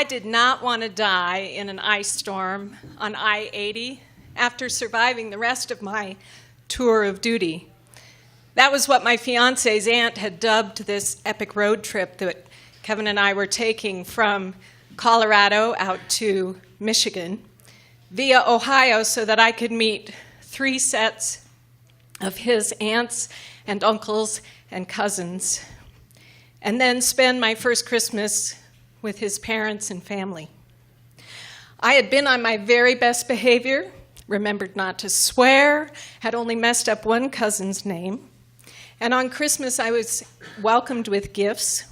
I did not want to die in an ice storm on I-80 after surviving the rest of my tour of duty. That was what my fiance's aunt had dubbed this epic road trip that Kevin and I were taking from Colorado out to Michigan via Ohio so that I could meet 3 sets of his aunts and uncles and cousins, and then spend my first Christmas with his parents and family. I had been on my very best behavior, remembered not to swear, had only messed up one cousin's name, and on Christmas I was welcomed with gifts,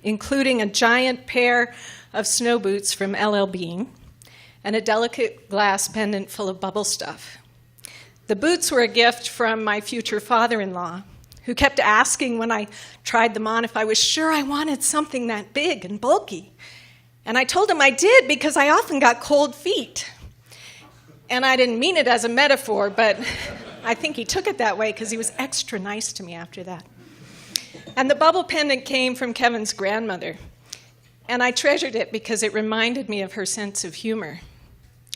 including a giant pair of snow boots from LL Bean and a delicate glass pendant full of bubble stuff. The boots were a gift from my future father-in-law, who kept asking when I tried them on if I was sure I wanted something that big and bulky. And I told him I did because I often got cold feet. And I didn't mean it as a metaphor, but I think he took it that way because he was extra nice to me after that. And the bubble pendant came from Kevin's grandmother, and I treasured it because it reminded me of her sense of humor.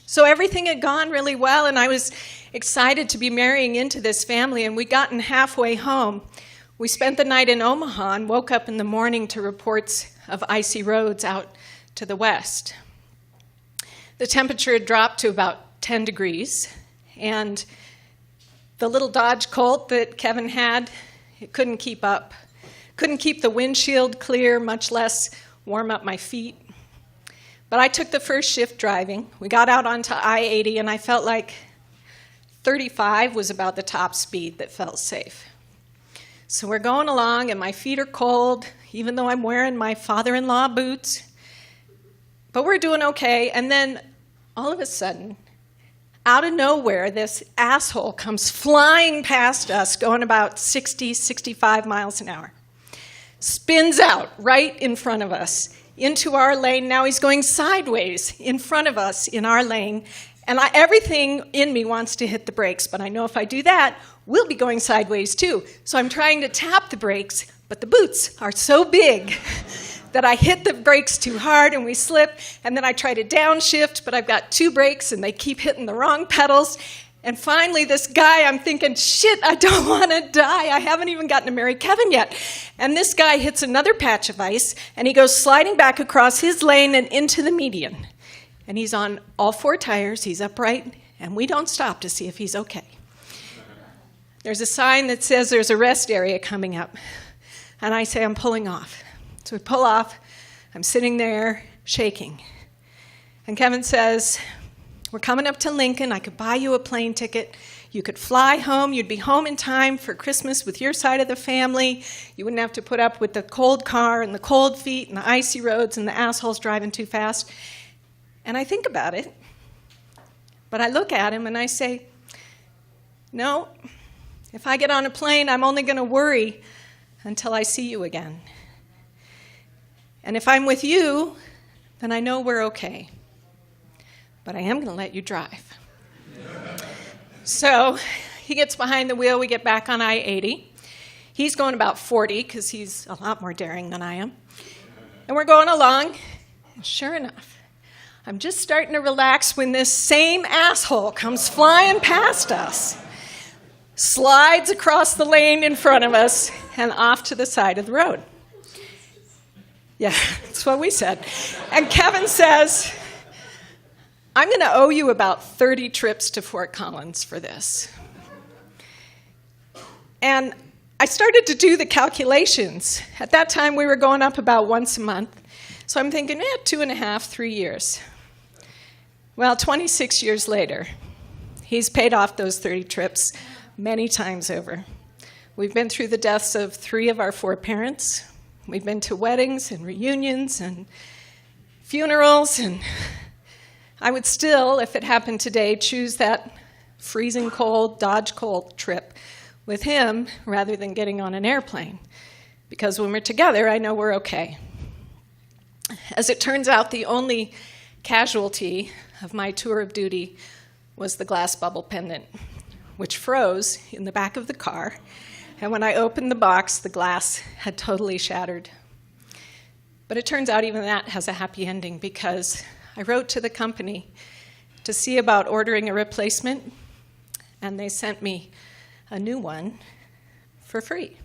So everything had gone really well, and I was excited to be marrying into this family, and we'd gotten halfway home. We spent the night in Omaha and woke up in the morning to reports of icy roads out to the west. The temperature had dropped to about 10 degrees, and the little Dodge Colt that Kevin had, it couldn't keep up. Couldn't keep the windshield clear, much less warm up my feet. But I took the first shift driving. We got out onto I-80, and I felt like 35 was about the top speed that felt safe. So we're going along, and my feet are cold, even though I'm wearing my father-in-law boots. But we're doing okay, and then all of a sudden, out of nowhere, this asshole comes flying past us, going about 60, 65 miles an hour. Spins out right in front of us into our lane. Now he's going sideways in front of us in our lane. And everything in me wants to hit the brakes, but I know if I do that, we'll be going sideways too. So I'm trying to tap the brakes, but the boots are so big that I hit the brakes too hard and we slip, and then I try to downshift, but I've got 2 brakes and they keep hitting the wrong pedals. And finally, this guy, I'm thinking, shit, I don't want to die. I haven't even gotten to marry Kevin yet. And this guy hits another patch of ice, and he goes sliding back across his lane and into the median. And he's on all 4 tires, he's upright, and we don't stop to see if he's okay. There's a sign that says there's a rest area coming up. And I say, I'm pulling off. So we pull off, I'm sitting there shaking. And Kevin says, we're coming up to Lincoln. I could buy you a plane ticket. You could fly home. You'd be home in time for Christmas with your side of the family. You wouldn't have to put up with the cold car and the cold feet and the icy roads and the assholes driving too fast. And I think about it, but I look at him and I say, no, if I get on a plane, I'm only going to worry until I see you again. And if I'm with you, then I know we're okay. But I am going to let you drive. So he gets behind the wheel. We get back on I-80. He's going about 40 because he's a lot more daring than I am. And we're going along. And sure enough, I'm just starting to relax when this same asshole comes flying past us, slides across the lane in front of us, and off to the side of the road. Yeah, that's what we said. And Kevin says, I'm going to owe you about 30 trips to Fort Collins for this. And I started to do the calculations. At that time, we were going up about once a month. So I'm thinking, 2.5, 3 years. Well, 26 years later, he's paid off those 30 trips many times over. We've been through the deaths of 3 of our 4 parents. We've been to weddings and reunions and funerals, and I would still, if it happened today, choose that freezing cold Dodge Colt trip with him rather than getting on an airplane. Because when we're together, I know we're okay. As it turns out, the only casualty of my tour of duty was the glass bubble pendant, which froze in the back of the car. And when I opened the box, the glass had totally shattered. But it turns out even that has a happy ending, because I wrote to the company to see about ordering a replacement, and they sent me a new one for free.